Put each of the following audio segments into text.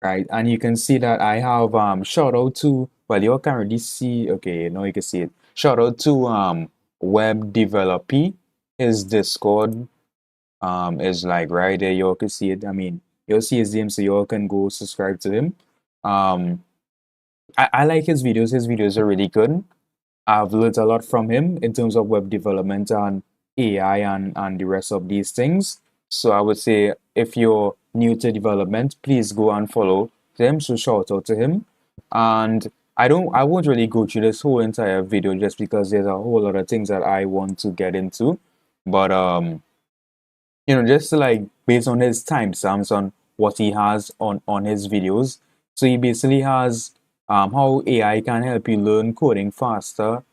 right? And you can see that I have shout out to, well, you all can't really see, okay, now you can see it. Shout out to web developer. His Discord is like right there. You all can see it. I mean, you'll see his name, so you all can go subscribe to him. Um, I like his videos. His videos are really good. I've learned a lot from him in terms of web development and AI and the rest of these things. So I would say if you're new to development, please go and follow him. So shout out to him. And I won't really go through this whole entire video just because there's a whole lot of things that I want to get into. But just like based on his timestamps on what he has on his videos. So he basically has how AI can help you learn coding faster,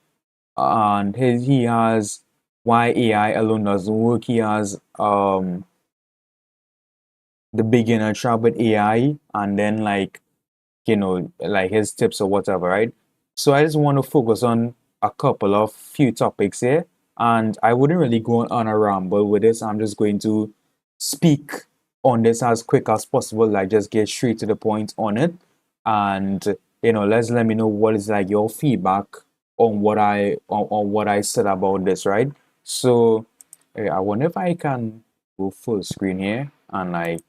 and he has why AI alone doesn't work. He has the beginner trap with AI, and then like like his tips or whatever, right? So I just want to focus on a couple of few topics here, and I wouldn't really go on a ramble with this. I'm just going to speak on this as quick as possible, like just get straight to the point on it, and let me know what is like your feedback on on what I said about this, right? So I wonder if I can go full screen here and like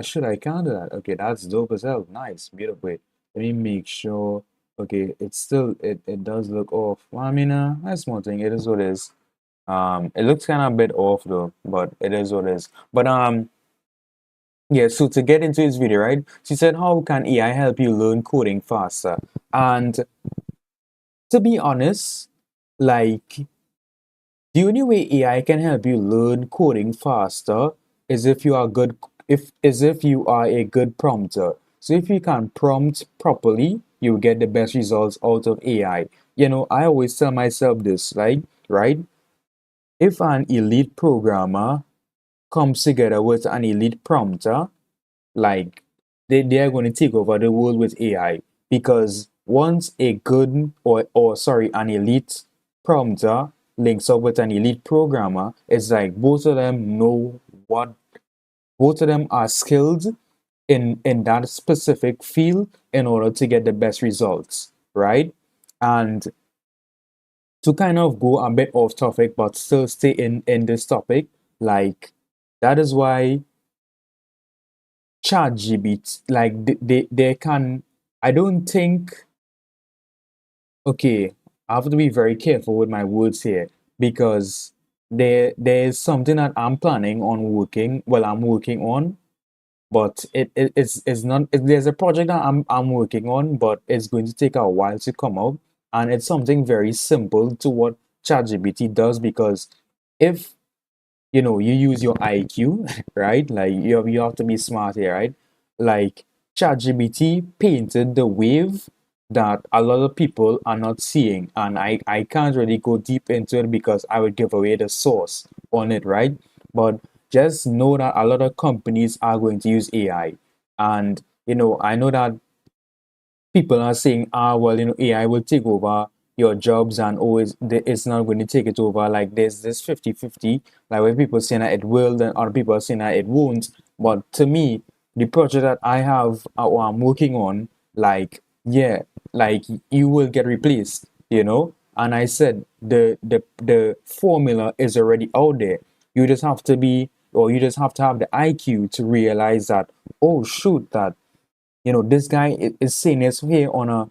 shit, I can do that. Okay, that's dope as hell. Nice, beautiful. Wait, let me make sure. Okay, it's still it does look off. Well, I mean, that's one thing. It is what it is. It looks kind of a bit off though, but it is what it is. But yeah. So to get into this video, right? She said, "How can AI help you learn coding faster?" And to be honest, like the only way AI can help you learn coding faster is if you are good if you are a good prompter. So if you can prompt properly, you get the best results out of AI. I always tell myself this, like, right? If an elite programmer comes together with an elite prompter, like they are going to take over the world with AI, because once a good or sorry an elite prompter links up with an elite programmer, it's like both of them know what both of them are skilled in that specific field in order to get the best results, right? And to kind of go a bit off topic but still stay in this topic, like that is why ChatGPT, like they can. I don't think. Okay, I have to be very careful with my words here because there is something that I'm planning on working. Well, I'm working on, but it's not. There's a project that I'm working on, but it's going to take a while to come out, and it's something very simple to what ChatGPT does, because if you use your IQ, right? Like you have to be smart here, right? Like ChatGPT painted the wave that a lot of people are not seeing, and I can't really go deep into it because I would give away the source on it, right? But just know that a lot of companies are going to use AI, and I know that people are saying, well, AI will take over your jobs, and always it's not going to take it over. Like there's this 50-50, like where people saying that it will, then other people are saying that it won't. But to me, the project that I have or I'm working on, like, yeah, like you will get replaced, And I said the formula is already out there. You just have to be, or you just have to have the IQ to realize that, oh shoot, that this guy is saying this here on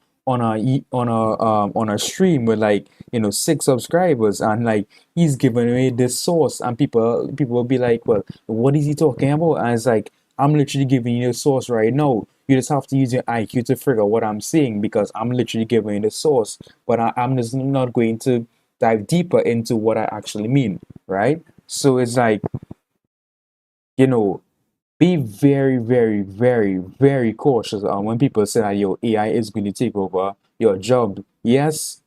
a stream with like 6 subscribers, and like he's giving away this source, and people will be like, well, what is he talking about? And it's like, I'm literally giving you the source right now. You just have to use your IQ to figure out what I'm saying, because I'm literally giving you the source, but I'm just not going to dive deeper into what I actually mean, right? So it's like, you know be very, very, very, very cautious when people say that your AI is going to take over your job. Yes,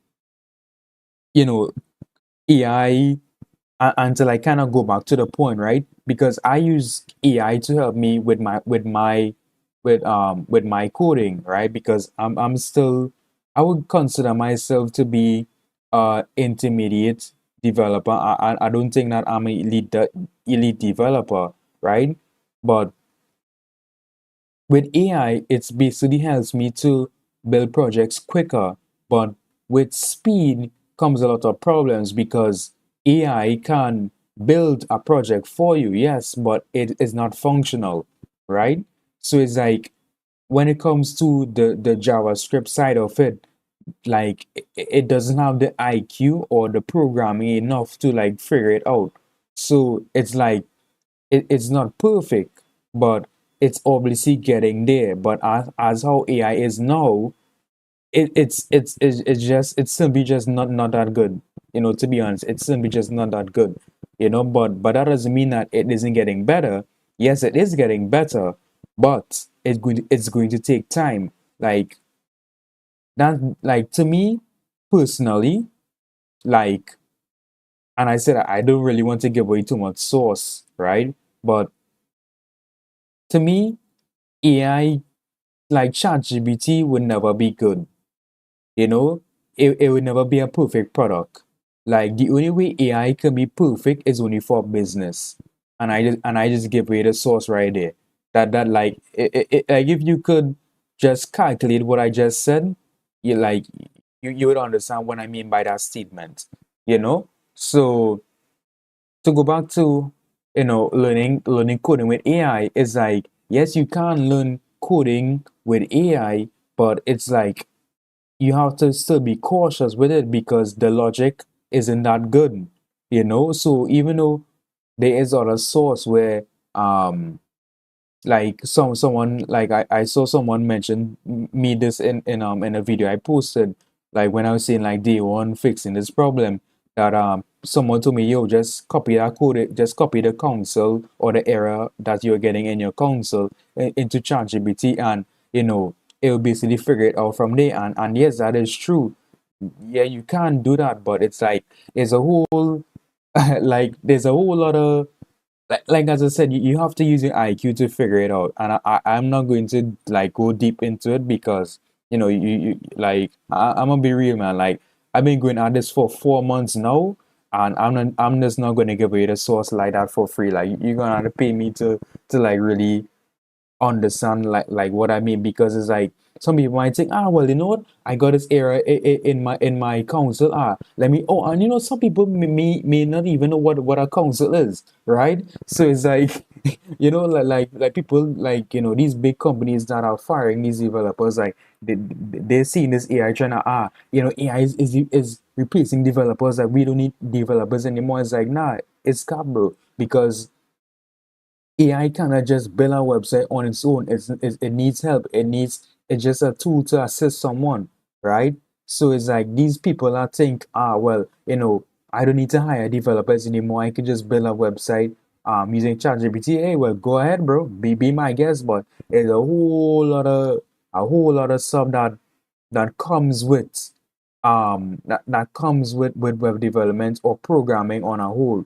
you know, AI, until I kind of go back to the point, right? Because I use AI to help me with my coding, right? Because I'm still, I would consider myself to be intermediate developer. I don't think that I'm an elite developer, right? But With AI, it's basically helps me to build projects quicker, but with speed comes a lot of problems because AI can build a project for you, yes, but it is not functional, right? So it's like when it comes to the JavaScript side of it, like it doesn't have the IQ or the programming enough to like figure it out. So it's like it's not perfect, but it's obviously getting there. But as how AI is now, it's just it's simply just not that good. To be honest, it's simply just not that good. But that doesn't mean that it isn't getting better. Yes, it is getting better, but it's going to take time. Like that, like to me personally, like, and I said I don't really want to give away too much source, right? But to me, AI like ChatGPT would never be good. You know, it would never be a perfect product. Like the only way AI can be perfect is only for business. And I just give away the source right there. That like like if you could just calculate what I just said, you like you would understand what I mean by that statement. So to go back to learning coding with AI is like, yes, you can learn coding with AI, but it's like you have to still be cautious with it because the logic isn't that good. So even though there is other source where like someone like I saw someone mention me this in a video I posted, like when I was saying like day one fixing this problem, that someone told me, yo, just copy that code, just copy the console or the error that you're getting in your console into ChatGPT, and it'll basically figure it out from there. And yes, that is true. Yeah, you can do that, but it's like there's a whole like there's a whole lot of like as I said, you have to use your IQ to figure it out, and I'm not going to like go deep into it because you like I'm gonna be real, man. Like I've been going at this for 4 months now, and I'm just not gonna give away the source like that for free. Like you're gonna have to pay me to like really understand like what I mean, because it's like some people might think, well, you know what, I got this error in my console. Let me and some people may not even know what a console is, right? So it's like like people like these big companies that are firing these developers, like they're seeing this AI trying to AI is replacing developers, like we don't need developers anymore. It's like, nah, it's cap, bro, because AI cannot just build a website on its own. It needs help. It's just a tool to assist someone, right? So it's like these people that think, well, I don't need to hire developers anymore. I can just build a website using ChatGPT. Hey, well, go ahead, bro. Be my guest. But there's a whole lot of stuff that comes with that comes with web development or programming on a whole.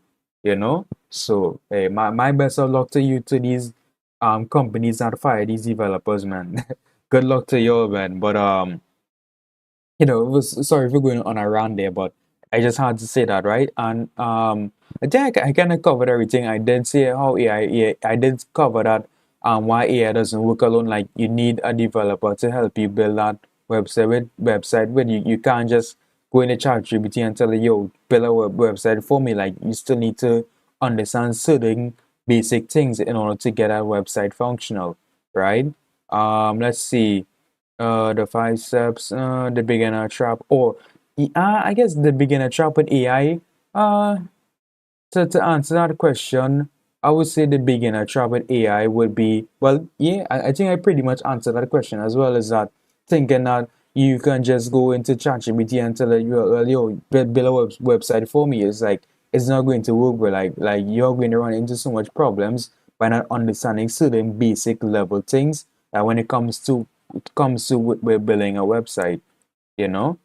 So hey, my best of luck to you, to these companies that fire these developers, man. Good luck to you, man. But sorry for going on a rant there, but I just had to say that, right? And I think I kind of covered everything. I did say how I did cover that why AI doesn't work alone. Like you need a developer to help you build that website with you. You can't just go in the chat GPT and tell it, yo, build a website for me. Like you still need to understand certain basic things in order to get a website functional, right? Let's see the 5 steps, the beginner trap, or I guess the beginner trap with AI. To answer that question, I would say the beginner trap with AI would be, well, yeah, I think I pretty much answered that question, as well as that thinking that you can just go into ChatGPT and tell it, yo, build a website for me. It's like it's not going to work, but like you're going to run into so much problems by not understanding certain basic level things that when it comes to with building a website, you know.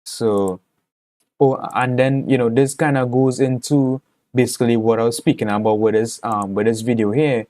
So, oh, and then this kind of goes into basically what I was speaking about with this video here.